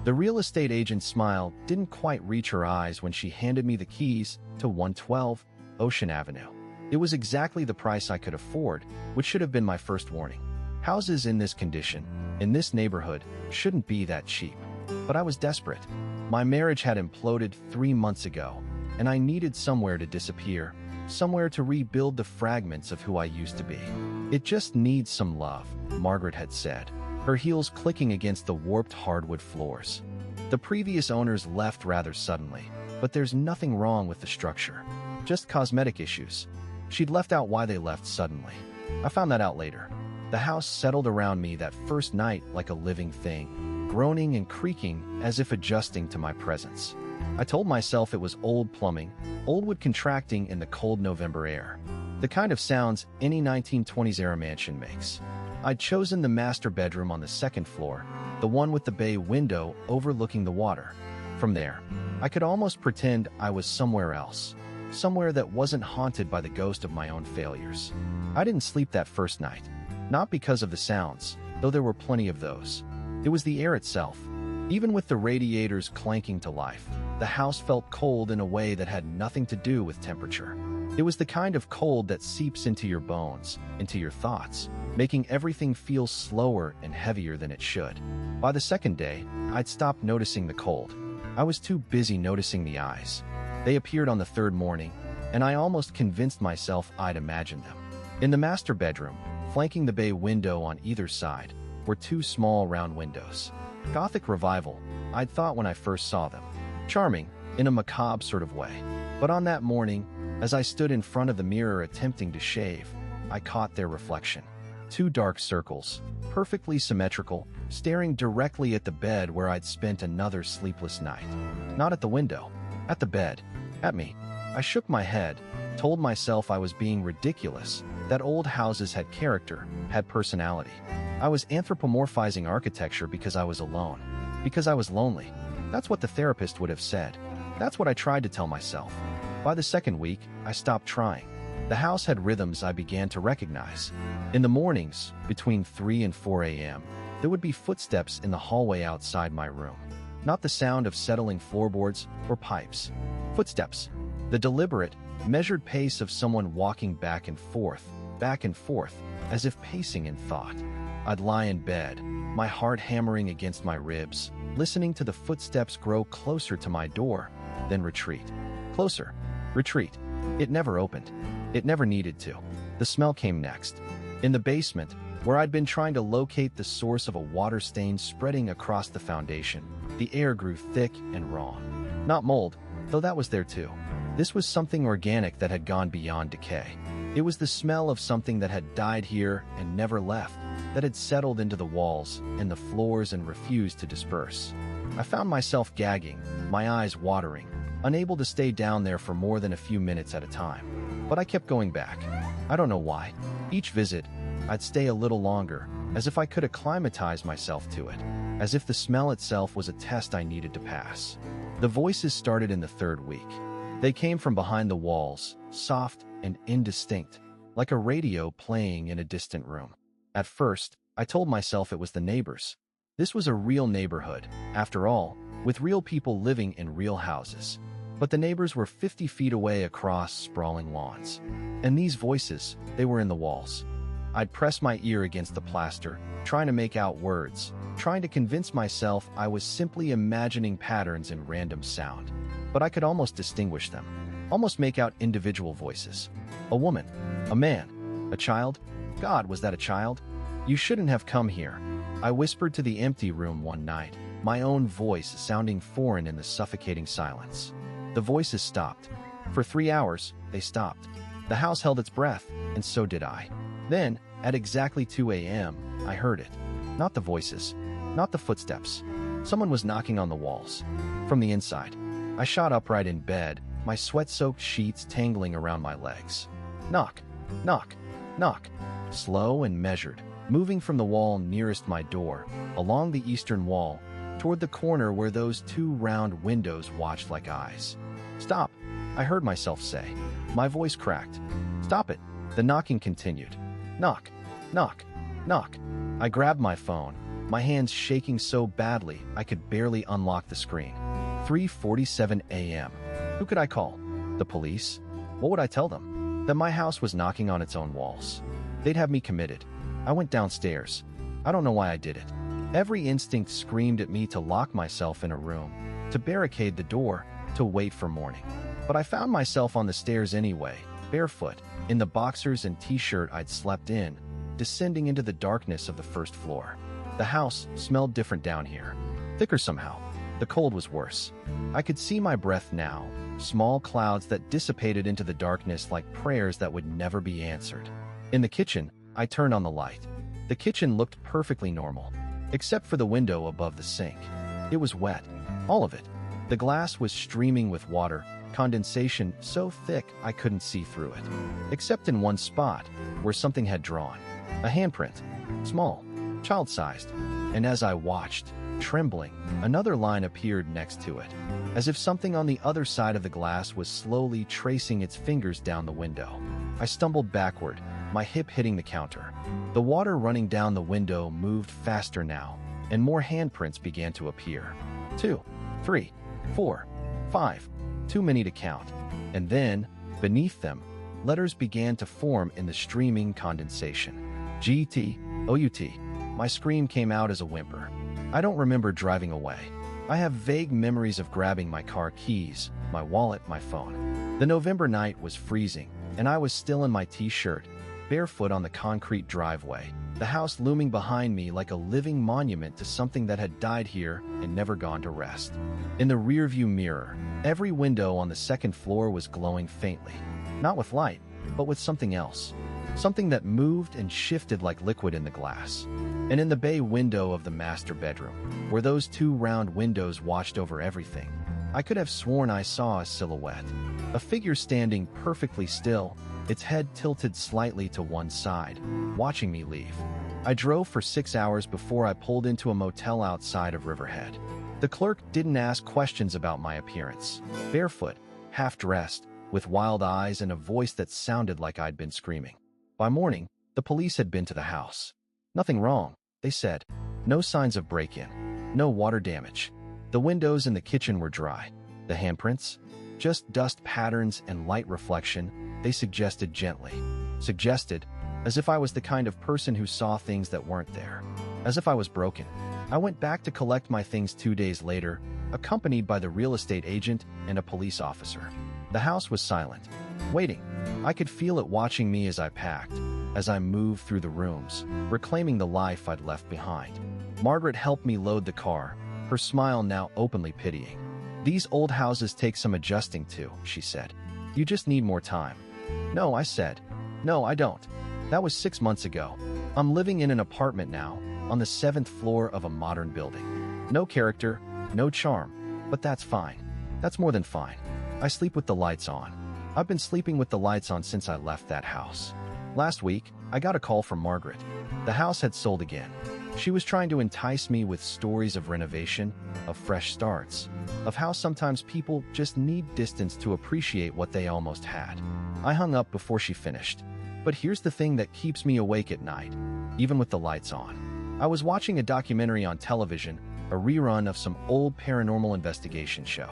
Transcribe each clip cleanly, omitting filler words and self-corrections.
The real estate agent's smile didn't quite reach her eyes when she handed me the keys to 112 Ocean Avenue. It was exactly the price I could afford, which should have been my first warning. Houses in this condition, in this neighborhood, shouldn't be that cheap. But I was desperate. My marriage had imploded 3 months ago, and I needed somewhere to disappear, somewhere to rebuild the fragments of who I used to be. It just needs some love, Margaret had said, her heels clicking against the warped hardwood floors. The previous owners left rather suddenly, but there's nothing wrong with the structure. Just cosmetic issues. She'd left out why they left suddenly. I found that out later. The house settled around me that first night like a living thing, groaning and creaking as if adjusting to my presence. I told myself it was old plumbing, old wood contracting in the cold November air. The kind of sounds any 1920s-era mansion makes. I'd chosen the master bedroom on the second floor, the one with the bay window overlooking the water. From there, I could almost pretend I was somewhere else, somewhere that wasn't haunted by the ghost of my own failures. I didn't sleep that first night, not because of the sounds, though there were plenty of those. It was the air itself. Even with the radiators clanking to life, the house felt cold in a way that had nothing to do with temperature. It was the kind of cold that seeps into your bones, into your thoughts, making everything feel slower and heavier than it should. By the second day, I'd stopped noticing the cold. I was too busy noticing the eyes. They appeared on the third morning, and I almost convinced myself I'd imagined them. In the master bedroom, flanking the bay window on either side, were two small round windows. Gothic revival, I'd thought when I first saw them. Charming, in a macabre sort of way. But on that morning, as I stood in front of the mirror attempting to shave, I caught their reflection. Two dark circles, perfectly symmetrical, staring directly at the bed where I'd spent another sleepless night. Not at the window, at the bed, at me. I shook my head, told myself I was being ridiculous, that old houses had character, had personality. I was anthropomorphizing architecture because I was alone, because I was lonely. That's what the therapist would have said. That's what I tried to tell myself. By the second week, I stopped trying. The house had rhythms I began to recognize. In the mornings, between 3 and 4 a.m., there would be footsteps in the hallway outside my room. Not the sound of settling floorboards or pipes. Footsteps. The deliberate, measured pace of someone walking back and forth, as if pacing in thought. I'd lie in bed, my heart hammering against my ribs, listening to the footsteps grow closer to my door, then retreat. Closer. Retreat. It never opened. It never needed to. The smell came next. In the basement, where I'd been trying to locate the source of a water stain spreading across the foundation, the air grew thick and raw. Not mold, though that was there too. This was something organic that had gone beyond decay. It was the smell of something that had died here and never left, that had settled into the walls and the floors and refused to disperse. I found myself gagging, my eyes watering, unable to stay down there for more than a few minutes at a time. But I kept going back. I don't know why. Each visit, I'd stay a little longer, as if I could acclimatize myself to it, as if the smell itself was a test I needed to pass. The voices started in the third week. They came from behind the walls, soft and indistinct, like a radio playing in a distant room. At first, I told myself it was the neighbors. This was a real neighborhood, after all, with real people living in real houses. But the neighbors were 50 feet away across sprawling lawns. And these voices, they were in the walls. I'd press my ear against the plaster, trying to make out words, trying to convince myself I was simply imagining patterns in random sound. But I could almost distinguish them, almost make out individual voices. A woman, a man, a child. God, was that a child? You shouldn't have come here. I whispered to the empty room one night, my own voice sounding foreign in the suffocating silence. The voices stopped. For 3 hours, they stopped. The house held its breath, and so did I. Then, at exactly 2 a.m., I heard it. Not the voices, not the footsteps. Someone was knocking on the walls. From the inside, I shot upright in bed, my sweat-soaked sheets tangling around my legs. Knock, knock, knock. Slow and measured, moving from the wall nearest my door, along the eastern wall, toward the corner where those two round windows watched like eyes. Stop, I heard myself say. My voice cracked. Stop it. The knocking continued. Knock, knock, knock. I grabbed my phone, my hands shaking so badly I could barely unlock the screen. 3:47 a.m. Who could I call? The police? What would I tell them? That my house was knocking on its own walls. They'd have me committed. I went downstairs. I don't know why I did it. Every instinct screamed at me to lock myself in a room, to barricade the door, to wait for morning. But I found myself on the stairs anyway, barefoot, in the boxers and t-shirt I'd slept in, descending into the darkness of the first floor. The house smelled different down here. Thicker somehow. The cold was worse. I could see my breath now, small clouds that dissipated into the darkness like prayers that would never be answered. In the kitchen, I turned on the light. The kitchen looked perfectly normal, except for the window above the sink. It was wet, all of it. The glass was streaming with water, condensation so thick I couldn't see through it, except in one spot where something had drawn. A handprint, small, child-sized, and as I watched, trembling, another line appeared next to it, as if something on the other side of the glass was slowly tracing its fingers down the window. I stumbled backward, my hip hitting the counter. The water running down the window moved faster now, and more handprints began to appear. 2, 3, 4, 5, too many to count. And then, beneath them, letters began to form in the streaming condensation. G-T-O-U-T. My scream came out as a whimper. I don't remember driving away. I have vague memories of grabbing my car keys, my wallet, my phone. The November night was freezing, and I was still in my t-shirt, barefoot on the concrete driveway, the house looming behind me like a living monument to something that had died here and never gone to rest. In the rearview mirror, every window on the second floor was glowing faintly, not with light, but with something else. Something that moved and shifted like liquid in the glass. And in the bay window of the master bedroom, where those two round windows watched over everything, I could have sworn I saw a silhouette. A figure standing perfectly still, its head tilted slightly to one side, watching me leave. I drove for 6 hours before I pulled into a motel outside of Riverhead. The clerk didn't ask questions about my appearance. Barefoot, half-dressed, with wild eyes and a voice that sounded like I'd been screaming. By morning, the police had been to the house. Nothing wrong, they said. No signs of break-in. No water damage. The windows in the kitchen were dry. The handprints? Just dust patterns and light reflection, they suggested gently. Suggested, as if I was the kind of person who saw things that weren't there. As if I was broken. I went back to collect my things 2 days later, accompanied by the real estate agent and a police officer. The house was silent, waiting. I could feel it watching me as I packed, as I moved through the rooms, reclaiming the life I'd left behind. Margaret helped me load the car, her smile now openly pitying. "These old houses take some adjusting to," she said. "You just need more time." "No," I said. "No, I don't. That was 6 months ago. I'm living in an apartment now, on the 7th floor of a modern building. No character, no charm, but that's fine. That's more than fine. I sleep with the lights on. I've been sleeping with the lights on since I left that house." Last week, I got a call from Margaret. The house had sold again. She was trying to entice me with stories of renovation, of fresh starts, of how sometimes people just need distance to appreciate what they almost had. I hung up before she finished. But here's the thing that keeps me awake at night, even with the lights on. I was watching a documentary on television, a rerun of some old paranormal investigation show.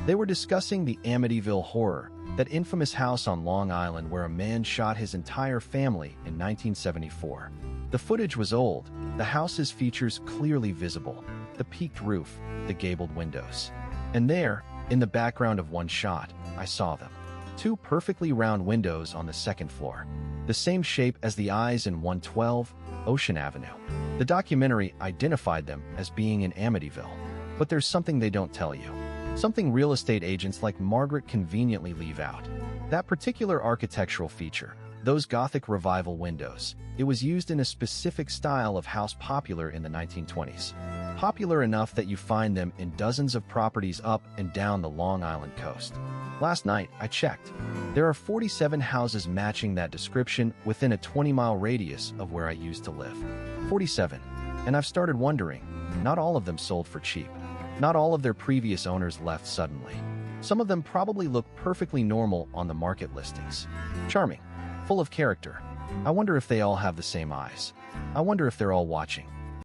They were discussing the Amityville Horror, that infamous house on Long Island where a man shot his entire family in 1974. The footage was old, the house's features clearly visible, the peaked roof, the gabled windows. And there, in the background of one shot, I saw them. 2 perfectly round windows on the 2nd floor, the same shape as the eyes in 112 Ocean Avenue. The documentary identified them as being in Amityville, but there's something they don't tell you. Something real estate agents like Margaret conveniently leave out. That particular architectural feature, those Gothic revival windows, it was used in a specific style of house popular in the 1920s. Popular enough that you find them in dozens of properties up and down the Long Island coast. Last night, I checked. There are 47 houses matching that description within a 20-mile radius of where I used to live. 47. And I've started wondering, not all of them sold for cheap. Not all of their previous owners left suddenly. Some of them probably look perfectly normal on the market listings. Charming, full of character. I wonder if they all have the same eyes. I wonder if they're all watching.